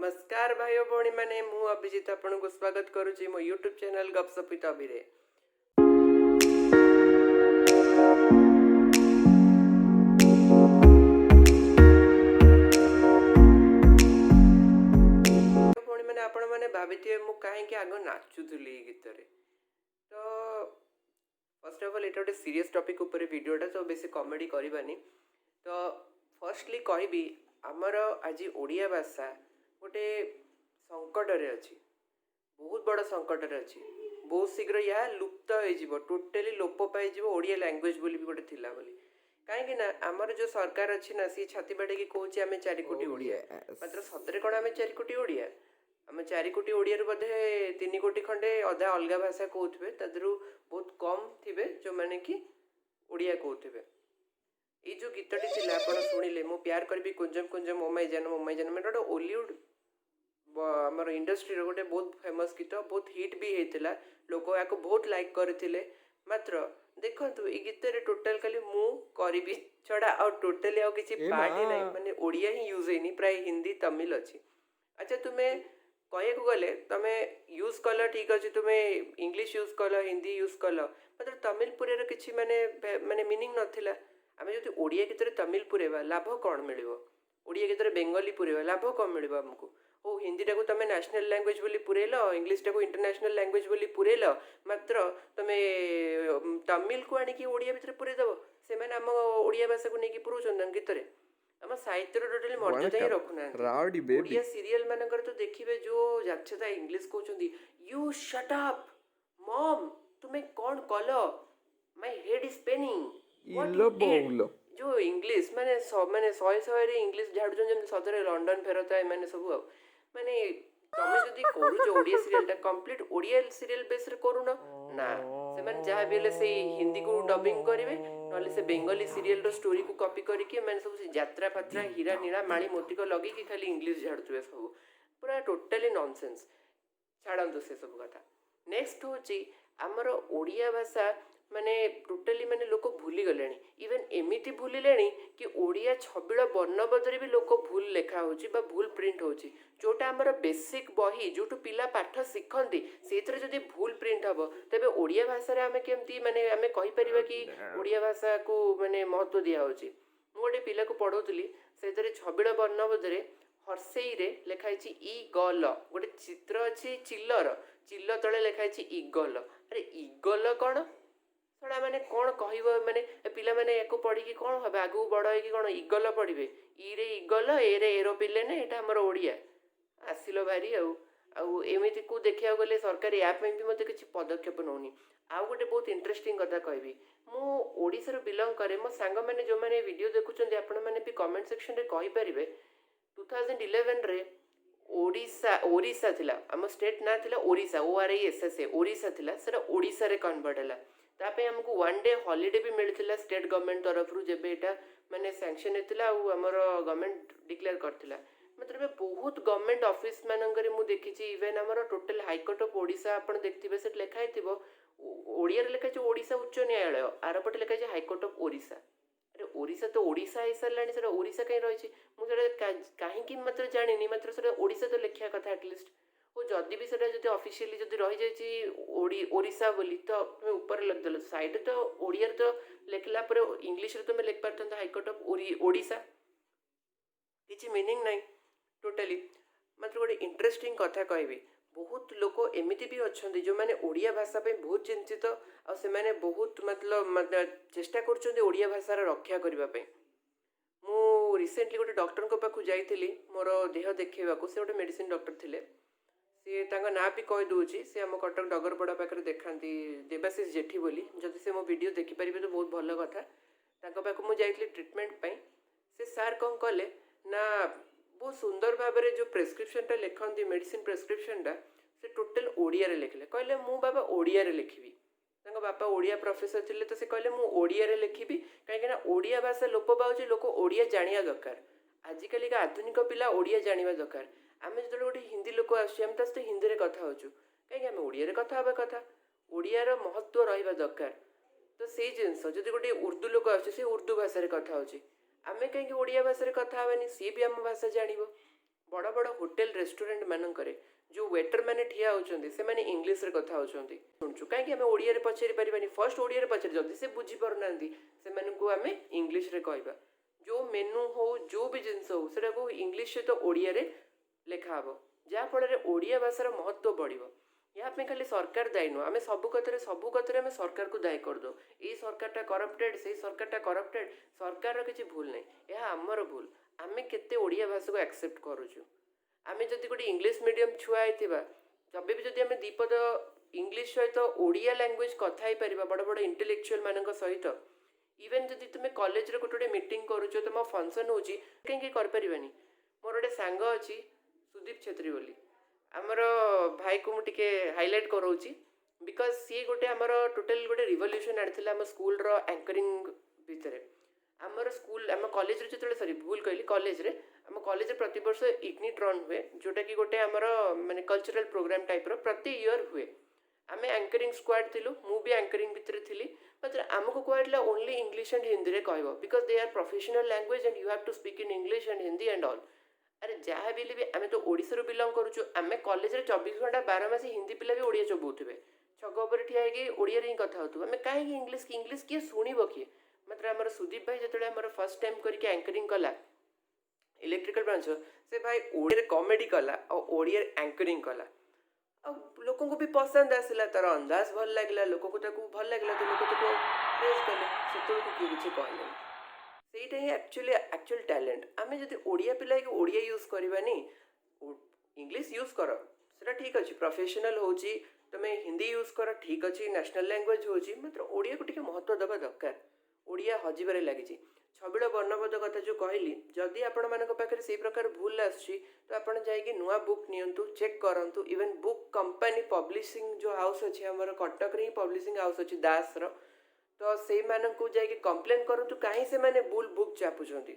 नमस्कार भाई और भौणी मैंने मु अभिजीत आपन को स्वागत करुच्ची मो यूट्यूब चैनल गपसप विथ अभि रे। भौणी मैंने आपण मैंने भाभी मु कहीं आग नाचुली गीत रे तो फर्स्ट ऑफ ऑल एटा गोटे सीरियस टॉपिक ऊपर वीडियोटा तो बेसी कॉमेडी करबानी। तो फर्स्टली कहबी आमर आज ओडिया भाषा गोटे संकट रे अच्छी, बहुत बड़ संकट रे अच्छी। बहुत शीघ्र या लुप्त हो टोटाली लोप पाई ओडिया लैंग्वेज बोली भी गोटे थिला बोली कहीं ना आमर जो सरकार अच्छी ना सी छाती बाड़े कौच आम 4 कोटी ओडिया मात्र सतरे कौन आम 4 कोटी ओडिया आम 4 कोटी ओडिया बोधे 3 कोटी खंडे अधा अलग भाषा कहते तादू बहुत कम थे जो मैंने कि ओडिया कहते। ये जो गीतटी थी आप शुणिले मु प्यार करी कुंजम कुंजम ओमाई जान मैंने गोटे ओलीउड आमर इंडस्ट्री गोटे बहुत फेमस गीत बहुत हिट भी होता लोक या बहुत लाइक करते मात्र देखु ये गीत रे टोटाल खाली मु करी छड़ा आ टोटाली आ किसी पार्ट ही नहीं माने ओडिया ही यूज होनी प्राय हिंदी तमिल अच्छी। अच्छा तुम्हें कह गले तुम्हें यूज कल ठीक अच्छे तुम्हें इंग्लिश यूज कल हिंदी यूज कल मात्र तमिल पुरेर किसी माने माने मीनिंग नथिला। आम जो ओडिया गीत तमिल पुरेवा लाभ कौन मिल ओडिया गीत बेंगली पुरेवा लाभ कौन मिल आमको ओ हिंदी टाक तुम नेशनल लैंग्वेज बोली पुरेल इंग्लिश टाक इंटरनेशनल लैंग्वेज बोली पुरेल मात्र तुम तमिल को आनिकी ओडिया भितर पुरेदेव से आम ओडिया भाषा को लेकिन पुरोचन गीत आम साहित्य टोटाली मर्यादा ही रखुना। ओडिया सीरियल मानकर तो देखिए जो जाच्छता इंग्लिश कहते यू शट अप मॉम तुम्हें कौन कल माय हेड इज पेनिंग जो इंग्लिश माने माने शहे शहे इंग्लिश झाड़ुन जमी सदर लंडन फेरता मैंने सब माने तुम जदि करुच Odia serial complete Odia serial base रे करूना ना से माने जहाँ भी से हिंदी को डबिंग करेंगे ना से बेंगली सीरियल रो स्टोरी को कॉपी करके मैंने सब यात्रा फात्रा हीरा नीला माणी मोतिक लगे कि खाली इंग्लिश झाड़ुवे सब पूरा टोटाली नॉनसेंस छाड़ू से सब कथा। नेक्स्ट हूँ आमर ओडिया भाषा माने टोटाली माने लोक भूली गले इवेन एमिति भूलिले कि ओडिया छबिल वर्णबोधरे भी लोक भूल लेखा हो भूल प्रिंट हो जोटा आमर बेसिक बही जो पिला पाठ शिखती से जदि भूल प्रिंट हम तेज ओडिया भाषा आम केमती माने आम कहीपर कि ओडिया भाषा को माने महत्व दिया गोटे पिला को पढ़ाऊली से छबिल वर्णबोधरे हर्सेई रे लिखाई इ गल गोटे चित्र अच्छी चिल्लर चिल्ल तले लिखाई इगल अरे इगल कौन सड़ा मैंने कौन कह मैंने पिला मैंने या पढ़ी कौन हम आगू बड़ हो कौन इगल पढ़े रे इगल ए रे एरोप्लेन यहाँ आमर ओडिया आसिल भारी आमती को देखा गले सरकार यापाई भी मत किसी पदक्षेप नौनी। आउ गोटे बहुत इंटरेस्टिंग कथा कहबी मुशार बिलंग करे मो सांग मैंने जो मैंने वीडियो देखुं आपण मैंने भी कमेंट सेक्शन रे कहींपारे 2011 रे ओडिशा थिला आम स्टेट ना थिला ओडिशा ORISSA ओडिशा थिला सेटा ओडिशा रे कन्वर्ट है तापे हमको 1 डे हॉलिडे भी मिलता स्टेट गवर्नमेंट तरफ जब यहाँ माने सैंक्शन होता आमर गवर्नमेंट डिक्लेयर करथिला मतलब बहुत गवर्नमेंट ऑफिस मानक मुझे देखी इवेन आमर टोटल हाईकोर्ट ऑफ ओडिशा आप देखते से लिखाई ओडिया लिखाई ओडिशा उच्च न्यायालय आरपटे लिखाई हाईकोर्ट ऑफ ओडिशा अरे ओडिशा तो ओडिशा हो सारे से ओडिशा कहीं रही मुझे कहीं मात्र जानी मात्र से ओडिशा तो लिखा कथा एटलिस्ट और जदि भी से ऑफिशियली जब रही जाए ओडिशा बोली तो तुम्हें ऊपर लिखदेल साइड तो ओडिया तो लिखला इंग्लिश रे तुम्हें लिख पार्थ हाईकोर्ट ऑफ ओडिशा किसी मीनिंग ना टोटाली मात्र गोटे इंटरेस्टिंग कथा कहबी बहुत लोक एमती भी अच्छा जो मैंने ओडिया भाषा पे बहुत चिंतित आ से बहुत मतलब चेष्टा कर ओडिया भाषार रक्षा करने मु रिसेंटली गोटे डॉक्टर को पाखु जाइली मोर देह देखा से गोटे मेडिसिन डॉक्टर थे सी ना भी कहीदे सी आम कटक डगरपड़ा पाखे देखा देवाशीष जेठी बोली जदि से मो वीडियो देखिपारे तो बहुत भल कथा पाख मुझे ट्रिटमेंट से सार कौन कले ना बहुत सुंदर भाव में जो प्रेस्क्रिप्शन लिखती मेडिसिन प्रेस्क्रिप्शन से टोटाल ओडिया लिखले कहले मु बाबा ओडिया लिखी बापा ओडिया प्रोफेसर थे तो से कहले मु ओडिया लिखी कहीं ओडिया भाषा लोप पाँच लोक ओडिया जाना दरकार आजिकल आधुनिक पिला ओडिया जाना दरकार आम जो गोटे हिंदी लोक आम सहित हिंदी में कथा हो कहीं आम ओडिया कथा हाँ कथा ओडियार महत्व रहा दरकार तो से जिनस जब गोटे उर्दू लोक आसे उर्दू भाषा कथा हो आम कहीं ओडिया भाषा कथा हेनी सी भी आम भाषा जान बड़ बड़ होटेल रेस्टोरेंट मानक जो वेटर मैंने ठिया होती से मैंने इंग्लीश रे कथा होती शुणुचु कहीं आम ओडिया पचारि पार्बानी फर्स्ट ओडिया पचारि जल्दी से बुझीपार ना से आम इंग्लीश रे कहवा जो मेनू हो जो भी जिनस हो सेटा को इंग्लीश सहित ओडिया रे लेखा हम जहाँफल ओडिया भाषार महत्व बढ़ यहाँ खाली सरकार दायी नुह आम सब कथार आम सरकार को दायी करदे ये सरकारटा करप्टेड से सरकारटा करप्टेड सरकार किसी भूल ना यह आमर भूल आम केते ओडिया भाषा को एक्सेप्ट करुचु आम जदि गोटे इंग्लीश मीडियम छुआ होता जब भी जदि आम दीपद इंग्लीश सहित ओडिया लैंग्वेज कथा ही पार बड़ बड़ इंटेलेक्चुअल मान सहित इवेन जदि तुम्हें कॉलेज रे गोटे मीटिंग करुच तुम फंक्शन हो कहीं कर मोर गोटे सांग अच्छी सुदीप छेत्री बोली आमर भाई को मुझे हाइलाइट कराऊँगी बिकज सी गोटे आमर टोटाल गोटे रिवल्यूशन आनी आम स्कूल एंकरिंग भितर आमर स्कूल आम कॉलेज जो सॉरी भूल कहली कॉलेज रे आम कॉलेज प्रति वर्ष इग्निट रन हुए जोटा कि गोटे आमर माने कल्चरल प्रोग्राम टाइप प्रति ईयर हुए आम एंकरिंग स्क्वाड थिलु मु भी एंकरिंग भितर थी मात्र आमको कहला ओनली इंग्लीश एंड हिंदी रे कहबो because they are professional language and you have to speak in English and Hindi and all अरे जहाँ भी आम तो ओडिशा बिलंग करुचु आम कॉलेज रे 24 घंटा 12 मास हिंदी पिला भी ओडिया चबुथे छक उपर ठिया ओडिया ही कथा होतु आम कहीं इंग्लीश किए शुणव किए मात्र आमर सुदीप भाई जो आमर फर्स्ट टाइम करके एंकरिंग कला इलेक्ट्रिकल ब्रांच से भाई ओडिया कॉमेडी कला और ओडिया एंकरिंग कला लोक को भी पसंद आसला तार अंदाज भल लगे लोक को भल लगे तो लोक प्रेस कले से किए किसी कहले ସେଇଟା ହିଁ एक्चुअल टैलेंट आम जब ओडिया पिला ओडिया यूज करवानी इंग्लीश यूज कर सेटा ठीक अच्छे प्रोफेशनल हो तुम हिंदी यूज कर ठीक अच्छे नेशनल लैंग्वेज हो मात्र ओडिया को टिके महत्व देवा दरकार ओडिया हजिबार लगी छबिल वर्णबोध कथा जो कहली जदि आपण मानक पाखे से प्रकार भूल आसुची तो आपड़ जाइए नुआ बुक नियंतु चेक करंतु इवन बुक कंपनी पब्लिशिंग जो हाउस अच्छे आमर कटक रे पब्लिशिंग हाउस अच्छी दास रो तो से मानक जाइए कंप्लेन करूँ कहीं से माने भूल बुक चापुंट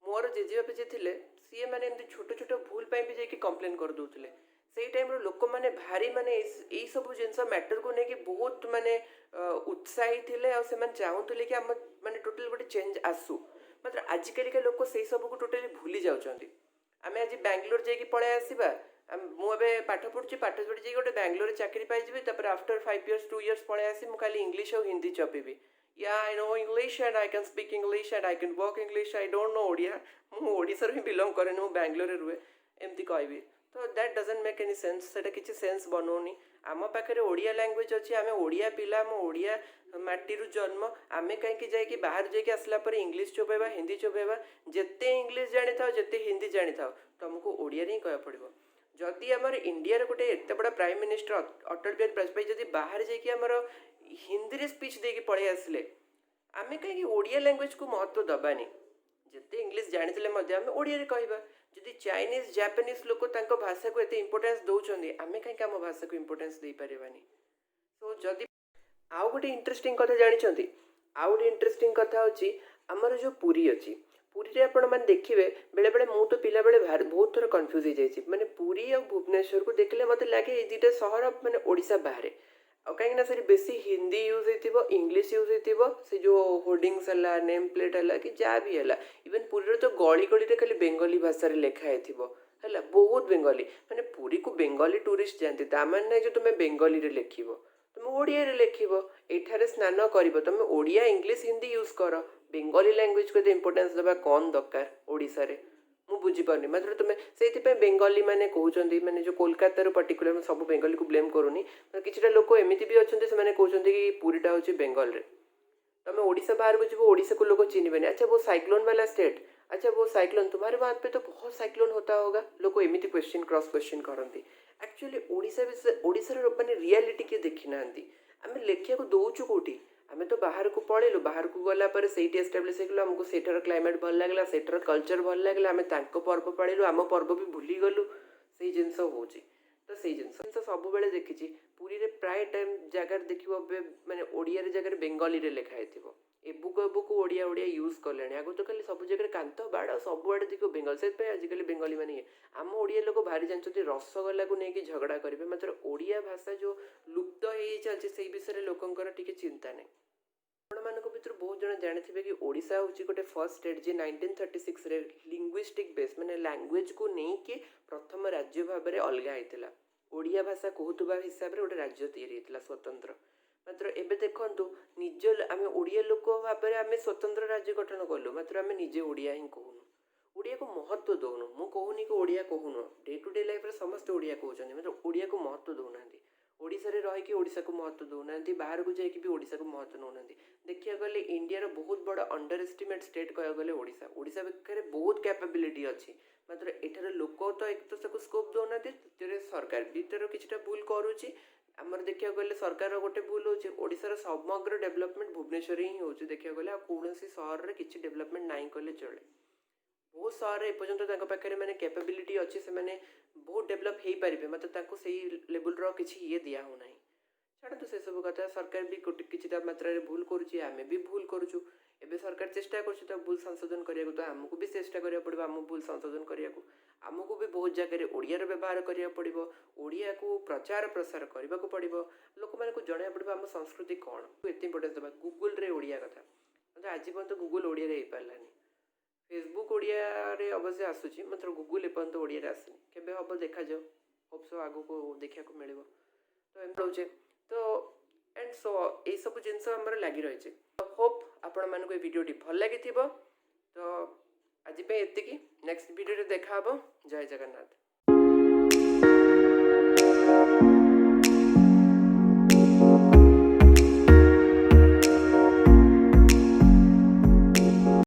मोर जेजेबापा जी थे सी मैंने एमती छोट छोट भूल भी जाकि कंप्लेन कर दूसरे से टाइम लोक मैंने भारी माने यही सब जिनस मैटर को लेकिन बहुत माने उत्साही थे चाहूले कि आम माने टोटाल गोटे चेंज आसू मात्र आजिकल के लोक से सब को टोटाली भूली जाउछंती आम आज बैंगलोर जाकि पळाई आसीबा मुझे पाठ पढ़ुची पाठ पढ़ी जाइए गोटे बैंगलोर चाकरी पाइबी तापर आफ्टर 5 years 2 years पळाई आसी मु खाली इंग्लीश और हिंदी चपेबी या I know English and I can speak English and I can work English I don't know Odia मु ओडिशा ही बिलंग करे मु बैंगलोर रुहे एमती कहबी तो that doesn't make any sense सेटा किसी सेंस बनौनी आम पाखे ओडिया लैंग्वेज अच्छी आम ओडिया पिला आम ओडिया माटी जन्म आम कहीं जाकि बाहर जाकि आसला पर इंग्लीश चोबेबा हिंदी चोबेबा जिते इंग्लीश जानी था जिते हिंदी जानी था तुमको ओडिया ही कहवा पड़ो जदि आमर इंडिया गोटे एत बड़ा प्राइम मिनिस्टर अटल बिहारी वाजपेयी जदि बाहर जाकि आमर हिंदी रे स्पीच देके पळाई आसले आम कहीं ओडिया लैंग्वेज को महत्व दबानी जिते इंग्लीश जानी आम ओडिया रे कहबा जदि चाइनीज जापानीज लोक तांको भाषा को एते इंपोर्टेंस दौरान आम कहीं आम भाषा को इंपोर्टेंस दे पारिबानी सो जदि आउ गोटे इंटरेस्टिंग कथा जानी आउ गोटे इंटरेस्टिंग कथा होची आमर जो पुरी अच्छी पुरी आपण मैंने देखिए बेले बेले मु तो पिला बेले बहुत थोड़ा कन्फ्यूज हो जाए मैंने पुरी और भुवनेश्वर को देखले मत लगे ये दुटा सहर मैंने ओडिशा बाहर कहीं सर बेसी हिंदी यूज हो इंग्लीश यूज हो से जो होर्डिंग्स है नेम प्लेट है कि जहाँ भी है इवन पुरी तो गली गली खाली बेंगली भाषा लिखाई है बहुत बेंगली मैंने पुरी को बेंगली टूरिस्ट जाती तामान ना जो तुम्हें बेंगली रे लिखिबो तुम ओडिया रे लिखिबो एठारे स्नान करिबो तुम ओडिया इंग्लीश हिंदी यूज कर बेंगली लैंग्वेज को इंपोर्टेंस देवा कौन दरकार ओडिशा रे मु बुझीपारनी मात्र तुम्हें से बेंगली मैंने कहते मैंने जो कोलकाता पर्टिकुलर सब बेंगली को ब्लेम करूनी किसी लोक एमती भी अच्छा से कहते कि पूरीटा हूँ बेंगल रे तुम ओडिशा बाहर को जीवो ओडिशा को लोग चिन्हबेनि अच्छा वो साइक्लोन वाला स्टेट अच्छा वो साइक्लोन तुम्हारे वहाँ पे तो बहुत साइक्लोन होता होगा लोग एमती क्वेश्चन क्रॉस क्वेश्चन करती एक्चुअली ओडिशा माने रियलिटी किए देखी ना आम लेखिया को दौचु कौटी आम तो बाहर को पलैलु बाहर को गलापर से एस्टाब्लीश हो आमको सेठार क्लाइमेट भल लगे सेठार कल्चर भल लगे आम पर्व पालू आम पर्व भी भूली गलु से जिनस हो तो से जिन सब बेले देखी पुरी रे प्राय टाइम जगार देखिए माने ओडिया जगह बेंगली रे लिखाई एबुक एबुक ओडिया ओडिया यूज कले आगु तो खाली सब जगह कांत बाड़ सब आड़े देखिए बेंगल से आजिकल बेंगली मैंने आम ओडिया लोक भारी जानते रसगोल्ला को लेकिन झगड़ा करेंगे मात्र ओडिया भाषा जो लुप्त हो चलती से विषय लोकंर टिके चिंता नहीं ଆପଣମାନଙ୍କ ଭିତରୁ ବହୁତ ଜଣ ଜାଣିଥିବେ କି ଓଡ଼ିଶା ହେଉଛି ଗୋଟେ ଫର୍ଷ୍ଟ ଷ୍ଟେଟ୍ ଯେ 1936ରେ ଲିଙ୍ଗୁଇଷ୍ଟିକ୍ ବେସ୍ ମାନେ ଲାଙ୍ଗୁଏଜକୁ ନେଇକି ପ୍ରଥମ ରାଜ୍ୟ ଭାବରେ ଅଲଗା ହେଇଥିଲା। ଓଡ଼ିଆ ଭାଷା କହୁଥିବା ହିସାବରେ ଗୋଟେ ରାଜ୍ୟ ତିଆରି ହେଇଥିଲା ସ୍ୱତନ୍ତ୍ର। ମାତ୍ର ଏବେ ଦେଖନ୍ତୁ ଆମେ ଓଡ଼ିଆ ଲୋକ ଭାବରେ ଆମେ ସ୍ୱତନ୍ତ୍ର ରାଜ୍ୟ ଗଠନ କଲୁ, ମାତ୍ର ଆମେ ନିଜେ ଓଡ଼ିଆ ହିଁ କହୁନୁ, ଓଡ଼ିଆକୁ ମହତ୍ତ୍ୱ ଦେଉନୁ। ମୁଁ କହୁନି କି ଓଡ଼ିଆ କହୁନୁ, ଡେ ଟୁ ଡେ ଲାଇଫ୍ରେ ସମସ୍ତେ ଓଡ଼ିଆ କହୁଛନ୍ତି, ମାତ୍ର ଓଡ଼ିଆକୁ ମହତ୍ତ୍ୱ ଦେଉନାହାନ୍ତି। ଓଡ଼ିଶାରେ ରହିକି ଓଡ଼ିଶାକୁ ମହତ୍ତ୍ୱ ଦେଉନାହାନ୍ତି, ବାହାରକୁ ଯାଇକି ବି ଓଡ଼ିଶାକୁ ମହତ୍ତ୍ୱ ଦେଉନାହାନ୍ତି। ଦେଖିବାକୁ ଗଲେ ଇଣ୍ଡିଆର ବହୁତ ବଡ଼ ଅଣ୍ଡର ଏଷ୍ଟିମେଟ୍ ଷ୍ଟେଟ୍ କହିବାକୁ ଗଲେ ଓଡ଼ିଶା ପାଖରେ ବହୁତ କ୍ୟାପାବିଲିଟି ଅଛି, ମାତ୍ର ଏଠାର ଲୋକ ତ ଏକ ତ ତାକୁ ସ୍କୋପ୍ ଦେଉନାହାନ୍ତି, ଦ୍ୱିତୀୟରେ ସରକାର ଭିତରେ କିଛିଟା ଭୁଲ କରୁଛି। ଆମର ଦେଖିବାକୁ ଗଲେ ସରକାରର ଗୋଟେ ଭୁଲ ହେଉଛି ଓଡ଼ିଶାର ସମଗ୍ର ଡେଭଲପମେଣ୍ଟ ଭୁବନେଶ୍ୱରରେ ହିଁ ହେଉଛି ଦେଖିବାକୁ ଗଲେ, ଆଉ କୌଣସି ସହରରେ କିଛି ଡେଭଲପମେଣ୍ଟ ନାହିଁ କହିଲେ ଚଳେ। ବହୁତ ସହରରେ ଏପର୍ଯ୍ୟନ୍ତ ତାଙ୍କ ପାଖରେ ମାନେ କ୍ୟାପାବିଲିଟି ଅଛି, ସେମାନେ ବହୁତ ଡେଭଲପ୍ ହେଇପାରିବେ, ମାତ୍ର ତାଙ୍କୁ ସେଇ ଲେବୁଲ୍ର କିଛି ଇଏ ଦିଆ ହେଉନାହିଁ। ଛାଡ଼ନ୍ତୁ ସେସବୁ କଥା, ସରକାର ବି କିଛିଟା ମାତ୍ରାରେ ଭୁଲ କରୁଛି, ଆମେ ବି ଭୁଲ କରୁଛୁ। ଏବେ ସରକାର ଚେଷ୍ଟା କରୁଛି ତା ଭୁଲ ସଂଶୋଧନ କରିବାକୁ, ତ ଆମକୁ ବି ଚେଷ୍ଟା କରିବାକୁ ପଡ଼ିବ ଆମ ଭୁଲ ସଂଶୋଧନ କରିବାକୁ। ଆମକୁ ବି ବହୁତ ଜାଗାରେ ଓଡ଼ିଆର ବ୍ୟବହାର କରିବାକୁ ପଡ଼ିବ, ଓଡ଼ିଆକୁ ପ୍ରଚାର ପ୍ରସାର କରିବାକୁ ପଡ଼ିବ, ଲୋକମାନଙ୍କୁ ଜଣାଇବାକୁ ପଡ଼ିବ ଆମ ସଂସ୍କୃତି କ'ଣ। ଏତେ ଇମ୍ପୋର୍ଟାନ୍ସ ଦେବା ଗୁଗୁଲରେ ଓଡ଼ିଆ କଥା, ମାତ୍ର ଆଜି ପର୍ଯ୍ୟନ୍ତ ଗୁଗୁଲ ଓଡ଼ିଆରେ ହେଇପାରିଲାନି। ଫେସବୁକ୍ ଓଡ଼ିଆରେ ଅବଶ୍ୟ ଆସୁଛି, ମାତ୍ର ଗୁଗୁଲ ଏପର୍ଯ୍ୟନ୍ତ ଓଡ଼ିଆରେ ଆସୁନି। କେବେ ହେବ ଦେଖାଯାଉ, ହୋପ୍ ସୋ ଆଗକୁ ଦେଖିବାକୁ ମିଳିବ। ତ ଏମିତି ରହୁଛେ ତ ଆଣ୍ଡ ସୋ ଏଇସବୁ ଜିନିଷ ଆମର ଲାଗି ରହିଛି। ହୋପ୍ ଆପଣମାନଙ୍କୁ ଏ ଭିଡ଼ିଓଟି ଭଲ ଲାଗିଥିବ। ତ ଆଜି ପାଇଁ ଏତିକି, ନେକ୍ସଟ ଭିଡ଼ିଓରେ ଦେଖା ହେବ। ଜୟ ଜଗନ୍ନାଥ।